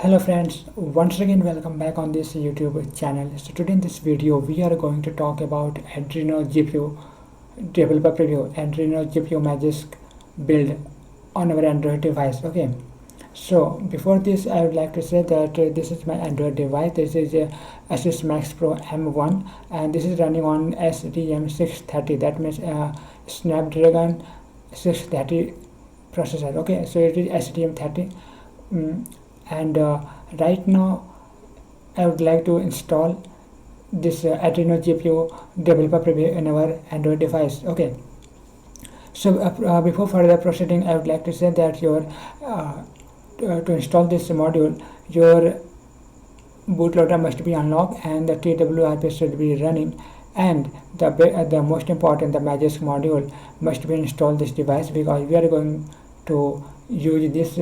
Hello friends, once again welcome back on this YouTube channel. So today in this video we are going to talk about Adreno GPU developer preview, Adreno GPU Magisk build on our Android device. Okay, so before this I would like to say that this is my Android device. This is a Asus Max Pro M1 and this is running on STM630, that means Snapdragon 630 processor. Okay, so it is STM30. And right now I would like to install this Adreno GPU developer preview in our Android device. Okay, so before further proceeding I would like to say that to install this module, your bootloader must be unlocked and the TWRP should be running, and the most important, the Magisk module must be installed this device, because we are going to use this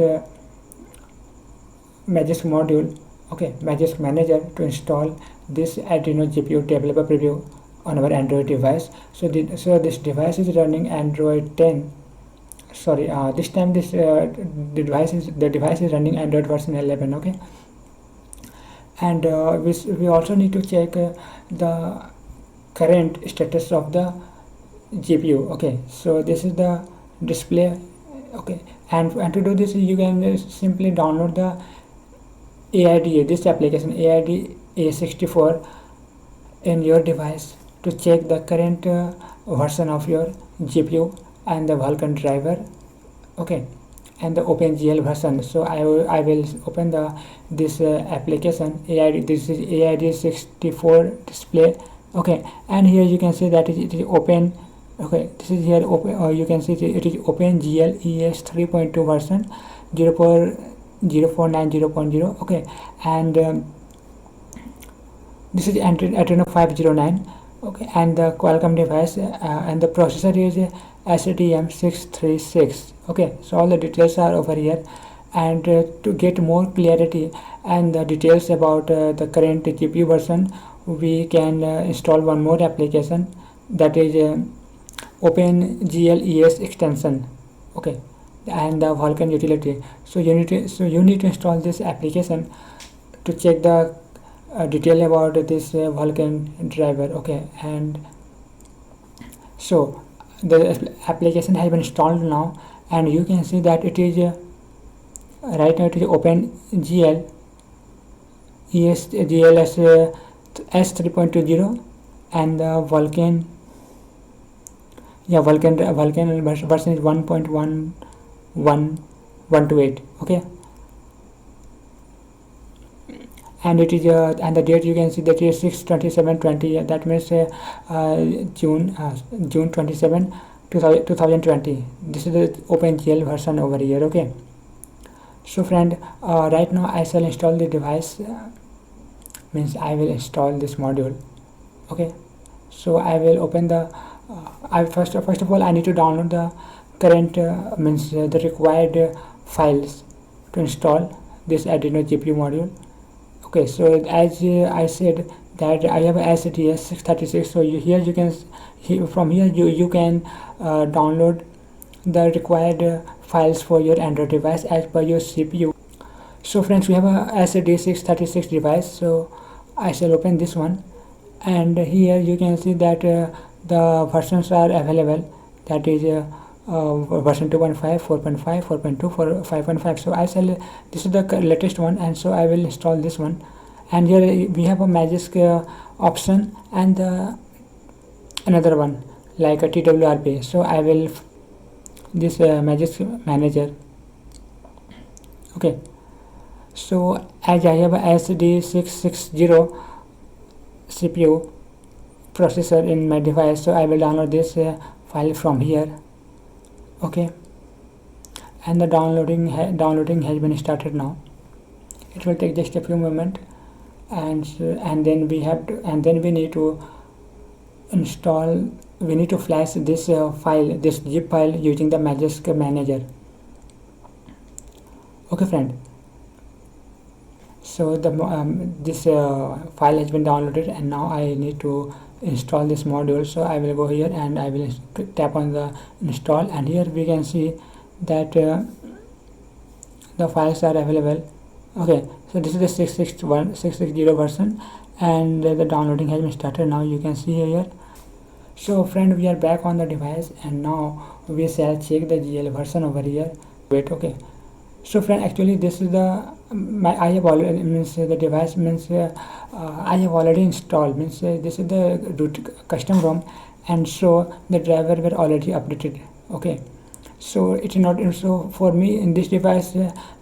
Magisk module, okay, Magisk Manager, to install this Adreno GPU developer preview on our Android device. So this device is running Android 10. Sorry, this time the device is running Android version 11. Okay, and we also need to check the current status of the GPU. Okay, so this is the display. Okay, and to do this you can simply download the AIDA, this application AIDA A64 in your device to check the current version of your GPU and the Vulkan driver, okay, and the OpenGL version. So I will open this application AIDA. This is AIDA 64 display. Okay, and here you can see that it is open. Okay, this is here open, you can see it is OpenGL ES 3.2 version 0490.0. okay, and this is Adreno 509. okay, and the Qualcomm device and the processor is STM636. okay, so all the details are over here, and to get more clarity and the details about the current GPU version, we can install one more application, that is OpenGL ES extension, okay, and the Vulkan utility. So you need to install this application to check the detail about this Vulkan driver. okay, and so the application has been installed now, and you can see that it is right now it is OpenGL ES S 3.20, and the Vulkan version is 1.1128. okay, and it is and the date you can see that is 6/27/20, that means June 27 2020. This is the OpenGL version over here. okay, so friend, right now I shall install the device, means I will install this module. okay, so I will open the first of all I need to download the current the required files to install this Adreno GPU module. okay, so as I said that I have STM636, so here you can from here you can download the required files for your Android device as per your CPU. So friends, we have a STM636 device, so I shall open this one, and here you can see that the versions are available, that is version 2.5, 4.5, 4.2, 5.5. so I shall, this is the latest one, and so I will install this one. And here we have a Magisk option and another one like a TWRP. so I will this Magisk Manager. okay, so as I have a SD660 CPU processor in my device, so I will download this file from here. okay, and the downloading has been started now. It will take just a few moments, and then we need to flash this file, this zip file, using the Magisk Manager. okay friend, so the this file has been downloaded, and now I need to install this module. So I will go here and I will tap on the install, and here we can see that the files are available Okay, so this is the 660 version, and the downloading has been started. Now you can see here. So friend, we are back on the device, and now we shall check the GL version over here. Wait, okay. So friend, actually this is the I have already means the device means I have already installed means this is the root custom ROM, and so the driver were already updated. Okay, so it is not so for me in this device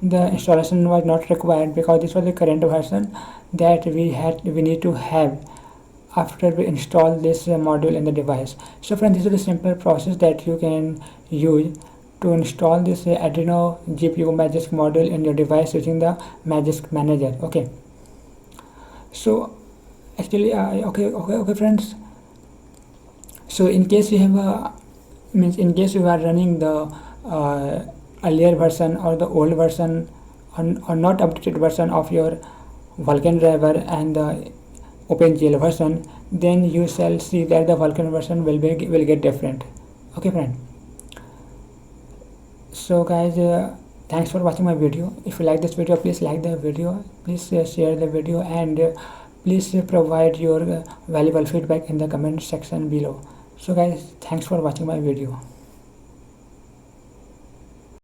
the installation was not required because this was the current version that we need to have after we install this module in the device. So friend, this is a simple process that you can use to install this Arduino GPU Magisk module in your device using the Magisk Manager. Okay, so actually okay friends, so in case you have a means in case you are running the earlier version or the old version or not updated version of your Vulkan driver and the OpenGL version, then you shall see that the Vulkan version will get different. Okay friend, so guys, thanks for watching my video. If you like this video, please like the video, please share the video, and please provide your valuable feedback in the comment section below. So guys, thanks for watching my video.